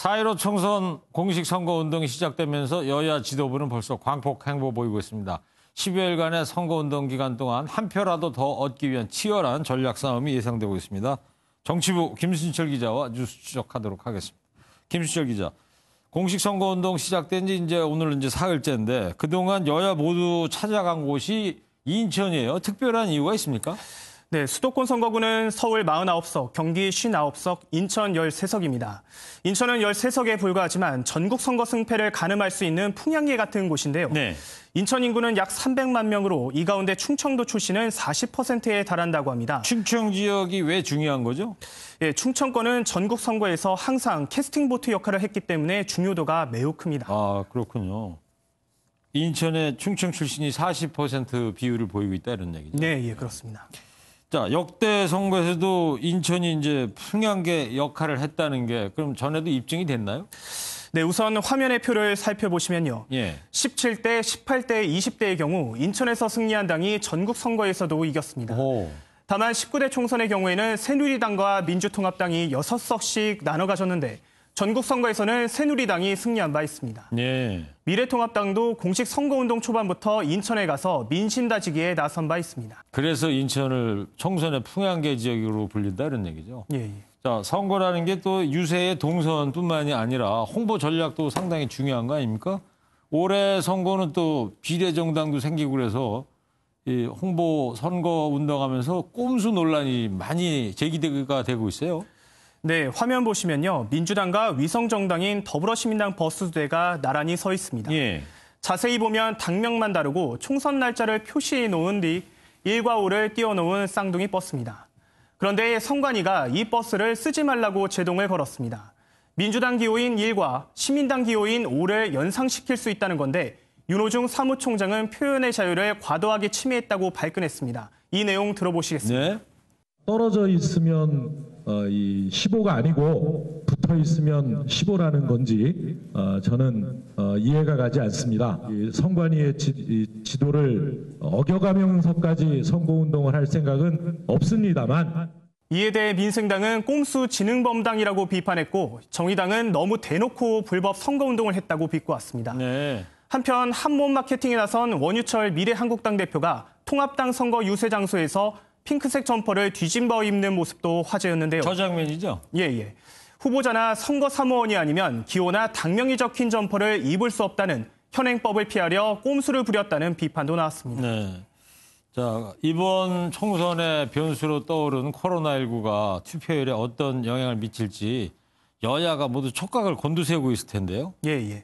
4.15 총선 공식 선거운동이 시작되면서 여야 지도부는 벌써 광폭 행보 보이고 있습니다. 10여일간의 선거운동 기간 동안 한 표라도 더 얻기 위한 치열한 전략 싸움이 예상되고 있습니다. 정치부 김순철 기자와 뉴스 추적하도록 하겠습니다. 김순철 기자, 공식 선거운동 시작된 지 오늘 사흘째인데 그동안 여야 모두 찾아간 곳이 인천이에요. 특별한 이유가 있습니까? 네, 수도권 선거구는 서울 49석, 경기 59석, 인천 13석입니다. 인천은 13석에 불과하지만 전국 선거 승패를 가늠할 수 있는 풍향계 같은 곳인데요. 네. 인천 인구는 약 300만 명으로 이 가운데 충청도 출신은 40%에 달한다고 합니다. 충청 지역이 왜 중요한 거죠? 예, 충청권은 전국 선거에서 항상 캐스팅 보트 역할을 했기 때문에 중요도가 매우 큽니다. 아, 그렇군요. 인천의 충청 출신이 40% 비율을 보이고 있다 이런 얘기죠? 네, 예, 그렇습니다. 자, 역대 선거에서도 인천이 풍향계 역할을 했다는 게 그럼 전에도 입증이 됐나요? 네, 우선 화면의 표를 살펴보시면요. 예. 17대, 18대, 20대의 경우 인천에서 승리한 당이 전국 선거에서도 이겼습니다. 오. 다만 19대 총선의 경우에는 새누리당과 민주통합당이 6석씩 나눠 가졌는데 전국 선거에서는 새누리당이 승리한 바 있습니다. 네. 미래통합당도 공식 선거운동 초반부터 인천에 가서 민심 다지기에 나선 바 있습니다. 그래서 인천을 총선의 풍향계 지역으로 불린다 이런 얘기죠. 예, 예. 자, 선거라는 게 또 유세의 동선뿐만이 아니라 홍보 전략도 상당히 중요한 거 아닙니까? 올해 선거는 또 비례정당도 생기고 그래서 이 홍보 선거 운동하면서 꼼수 논란이 많이 제기가 되고 있어요. 네, 화면 보시면요. 민주당과 위성정당인 더불어시민당 버스대가 나란히 서 있습니다. 예. 자세히 보면 당명만 다르고 총선 날짜를 표시해 놓은 뒤 1과 5를 띄워놓은 쌍둥이 버스입니다. 그런데 선관위가 이 버스를 쓰지 말라고 제동을 걸었습니다. 민주당 기호인 1과 시민당 기호인 5를 연상시킬 수 있다는 건데 윤호중 사무총장은 표현의 자유를 과도하게 침해했다고 발끈했습니다. 이 내용 들어보시겠습니다. 네. 떨어져 있으면 이 15가 아니고 붙어 있으면 15라는 건지 저는 이해가 가지 않습니다. 선관위의 지도를 어겨가면서까지 선거운동을 할 생각은 없습니다만 이에 대해 민생당은 꼼수 지능범당이라고 비판했고 정의당은 너무 대놓고 불법 선거운동을 했다고 비꼬았습니다. 네. 한편 한몸 마케팅에 나선 원유철 미래한국당 대표가 통합당 선거 유세 장소에서 핑크색 점퍼를 뒤집어 입는 모습도 화제였는데요. 저 장면이죠? 예. 후보자나 선거 사무원이 아니면 기호나 당명이 적힌 점퍼를 입을 수 없다는 현행법을 피하려 꼼수를 부렸다는 비판도 나왔습니다. 네. 자, 이번 총선의 변수로 떠오른 코로나19가 투표율에 어떤 영향을 미칠지 여야가 모두 촉각을 곤두세우고 있을 텐데요. 예.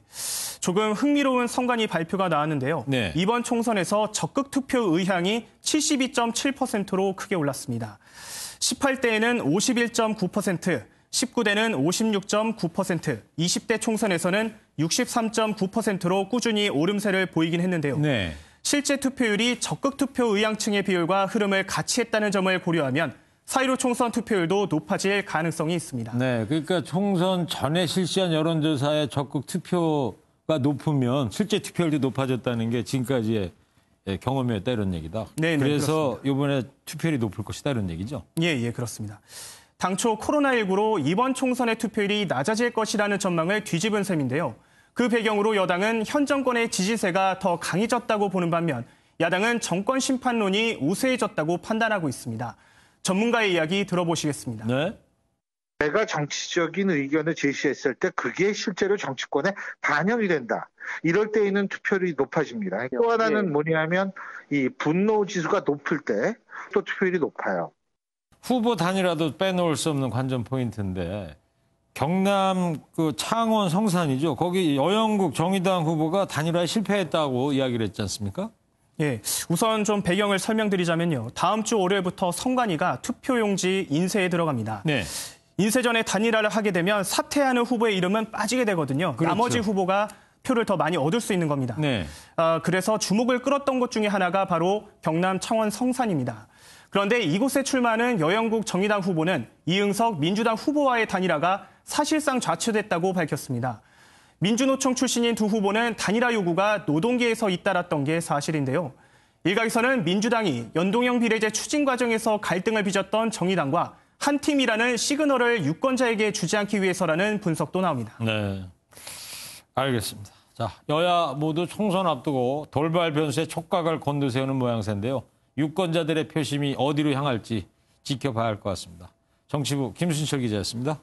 조금 흥미로운 선관위 발표가 나왔는데요. 네. 이번 총선에서 적극 투표 의향이 72.7%로 크게 올랐습니다. 18대에는 51.9%, 19대는 56.9%, 20대 총선에서는 63.9%로 꾸준히 오름세를 보이긴 했는데요. 네. 실제 투표율이 적극 투표 의향층의 비율과 흐름을 같이 했다는 점을 고려하면 4.15 총선 투표율도 높아질 가능성이 있습니다. 네, 그러니까 총선 전에 실시한 여론조사의 적극 투표가 높으면 실제 투표율도 높아졌다는 게 지금까지의 경험이었다 이런 얘기다. 네, 그래서 그렇습니다. 이번에 투표율이 높을 것이다 이런 얘기죠. 예, 그렇습니다. 당초 코로나19로 이번 총선의 투표율이 낮아질 것이라는 전망을 뒤집은 셈인데요. 그 배경으로 여당은 현 정권의 지지세가 더 강해졌다고 보는 반면 야당은 정권 심판론이 우세해졌다고 판단하고 있습니다. 전문가의 이야기 들어보시겠습니다. 네. 내가 정치적인 의견을 제시했을 때 그게 실제로 정치권에 반영이 된다. 이럴 때에는 투표율이 높아집니다. 또 하나는 뭐냐면 이 분노 지수가 높을 때 또 투표율이 높아요. 후보 단일화도 빼놓을 수 없는 관전 포인트인데 경남 창원 성산이죠. 거기 여영국 정의당 후보가 단일화에 실패했다고 이야기를 했지 않습니까? 예, 우선 좀 배경을 설명드리자면요. 다음 주 월요일부터 선관위가 투표용지 인쇄에 들어갑니다. 네. 인쇄 전에 단일화를 하게 되면 사퇴하는 후보의 이름은 빠지게 되거든요. 그렇죠. 나머지 후보가 표를 더 많이 얻을 수 있는 겁니다. 네. 그래서 주목을 끌었던 곳 중에 하나가 바로 경남 창원 성산입니다. 그런데 이곳에 출마하는 여영국 정의당 후보는 이응석 민주당 후보와의 단일화가 사실상 좌초됐다고 밝혔습니다. 민주노총 출신인 두 후보는 단일화 요구가 노동계에서 잇따랐던 게 사실인데요. 일각에서는 민주당이 연동형 비례제 추진 과정에서 갈등을 빚었던 정의당과 한 팀이라는 시그널을 유권자에게 주지 않기 위해서라는 분석도 나옵니다. 네, 알겠습니다. 자, 여야 모두 총선 앞두고 돌발 변수에 촉각을 곤두세우는 모양새인데요. 유권자들의 표심이 어디로 향할지 지켜봐야 할 것 같습니다. 정치부 김순철 기자였습니다.